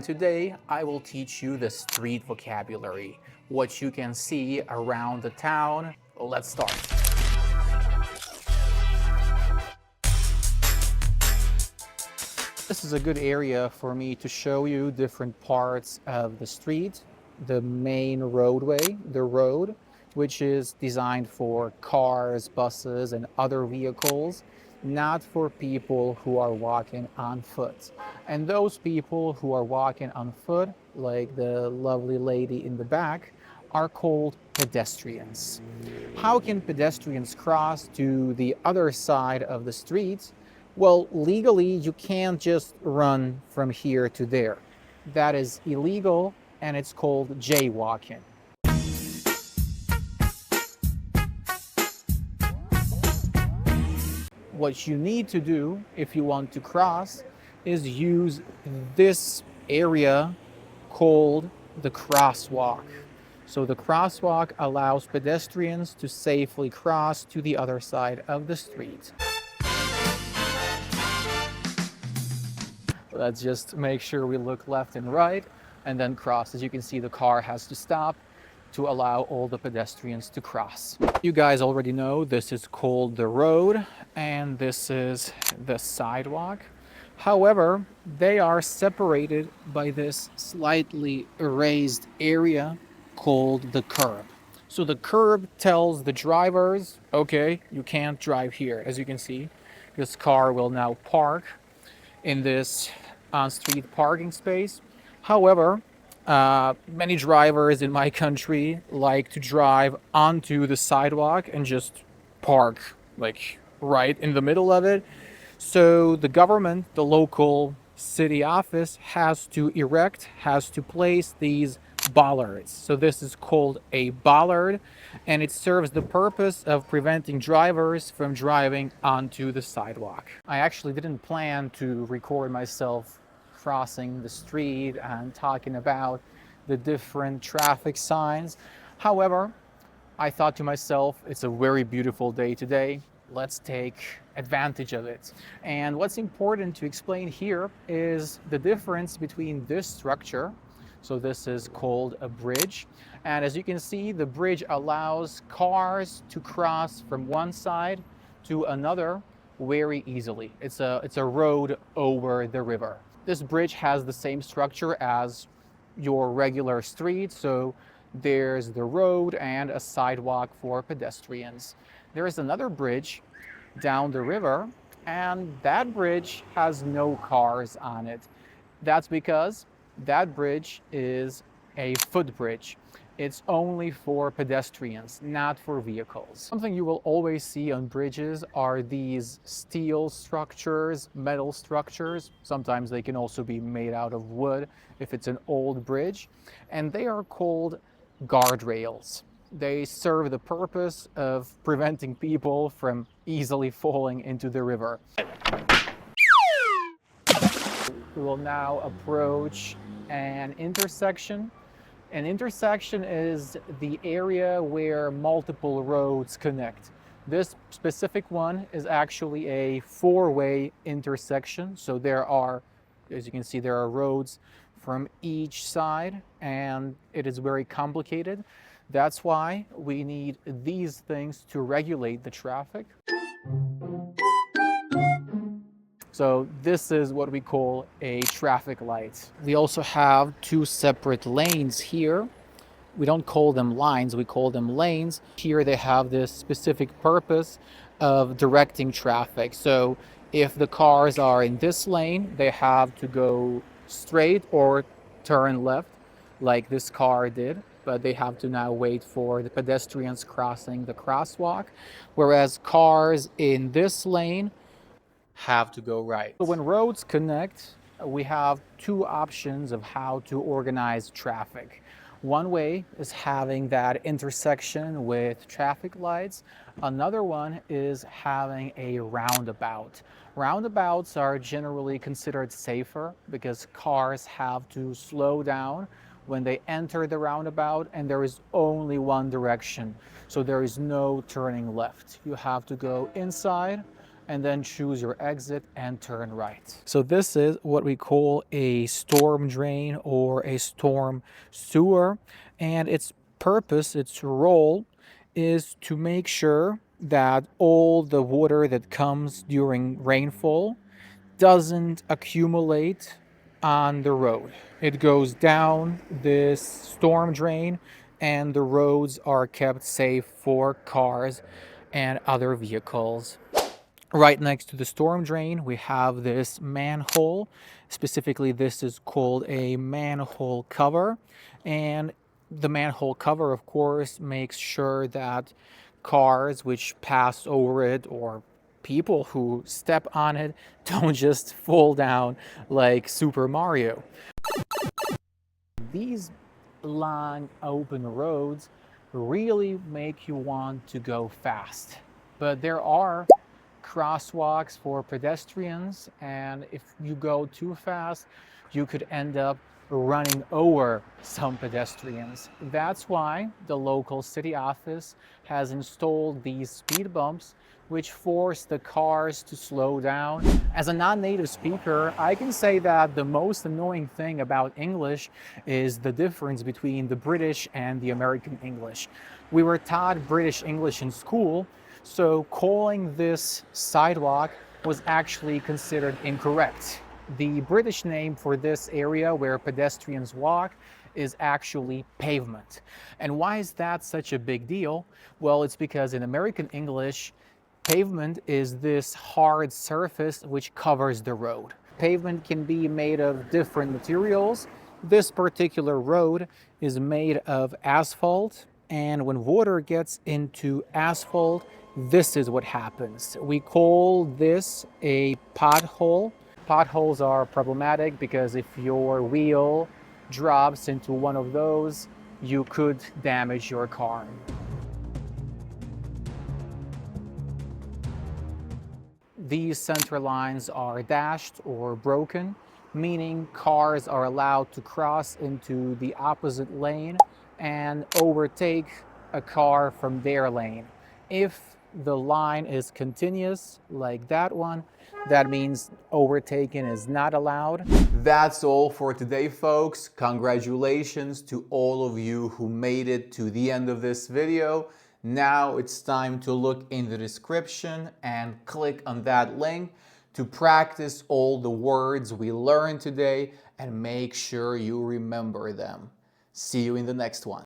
Today, I will teach you the street vocabulary, what you can see around the town. Let's start. This is a good area for me to show you different parts of the street, the main roadway, the road, which is designed for cars, buses, and other vehicles, not for people who are walking on foot. And those people who are walking on foot, like the lovely lady in the back, are called pedestrians. How can pedestrians cross to the other side of the street? Well, legally, you can't just run from here to there. That is illegal, and it's called jaywalking. What you need to do if you want to cross is use this area called the crosswalk. So the crosswalk allows pedestrians to safely cross to the other side of the street. Let's just make sure we look left and right and then cross. As you can see, the car has to stop to allow all the pedestrians to cross. You guys already know this is called the road and this is the sidewalk. However, they are separated by this slightly raised area called the curb. So the curb tells the drivers, okay, you can't drive here. As you can see, this car will now park in this on-street parking space. However, many drivers in my country like to drive onto the sidewalk and just park like right in the middle of it. So the government, the local city office has to place these bollards. So this is called a bollard, and it serves the purpose of preventing drivers from driving onto the sidewalk. I actually didn't plan to record myself crossing the street and talking about the different traffic signs. However, I thought to myself, it's a very beautiful day today. Let's take advantage of it. And what's important to explain here is the difference between this structure. So this is called a bridge. And as you can see, the bridge allows cars to cross from one side to another very easily. It's a road over the river. This bridge has the same structure as your regular street. So there's the road and a sidewalk for pedestrians. There is another bridge down the river, and that bridge has no cars on it. That's because that bridge is a footbridge. It's only for pedestrians, not for vehicles. Something you will always see on bridges are these steel structures, metal structures. Sometimes they can also be made out of wood if it's an old bridge. And they are called guardrails. They serve the purpose of preventing people from easily falling into the river. We will now approach an intersection. An intersection is the area where multiple roads connect. This specific one is actually a four-way intersection. So there are, as you can see, there are roads from each side, and it is very complicated. That's why we need these things to regulate the traffic. So this is what we call a traffic light. We also have two separate lanes here. We don't call them lines, we call them lanes. Here they have this specific purpose of directing traffic. So if the cars are in this lane, they have to go straight or turn left, like this car did. But they have to now wait for the pedestrians crossing the crosswalk, whereas cars in this lane have to go right. So when roads connect, we have two options of how to organize traffic. One way is having that intersection with traffic lights. Another one is having a roundabout. Roundabouts are generally considered safer because cars have to slow down when they enter the roundabout, and there is only one direction. So there is no turning left. You have to go inside and then choose your exit and turn right. So this is what we call a storm drain or a storm sewer, and its purpose, its role, is to make sure that all the water that comes during rainfall doesn't accumulate on the road. It goes down this storm drain and the roads are kept safe for cars and other vehicles. Right next to the storm drain, we have this manhole. Specifically, this is called a manhole cover. And the manhole cover, of course, makes sure that cars which pass over it or people who step on it don't just fall down like Super Mario. These long open roads really make you want to go fast, but there are crosswalks for pedestrians, and if you go too fast you could end up running over some pedestrians. That's why the local city office has installed these speed bumps which force the cars to slow down. As a non-native speaker, I can say that the most annoying thing about English is the difference between the British and the American English. We were taught British English in school, so calling this sidewalk was actually considered incorrect. The British name for this area where pedestrians walk is actually pavement. And why is that such a big deal? Well, it's because in American English, pavement is this hard surface which covers the road. Pavement can be made of different materials. This particular road is made of asphalt, and when water gets into asphalt, this is what happens. We call this a pothole. Potholes are problematic because if your wheel drops into one of those, you could damage your car. These center lines are dashed or broken, meaning cars are allowed to cross into the opposite lane and overtake a car from their lane. If the line is continuous, like that one, that means overtaking is not allowed. That's all for today, folks. Congratulations to all of you who made it to the end of this video. Now it's time to look in the description and click on that link to practice all the words we learned today and make sure you remember them. See you in the next one.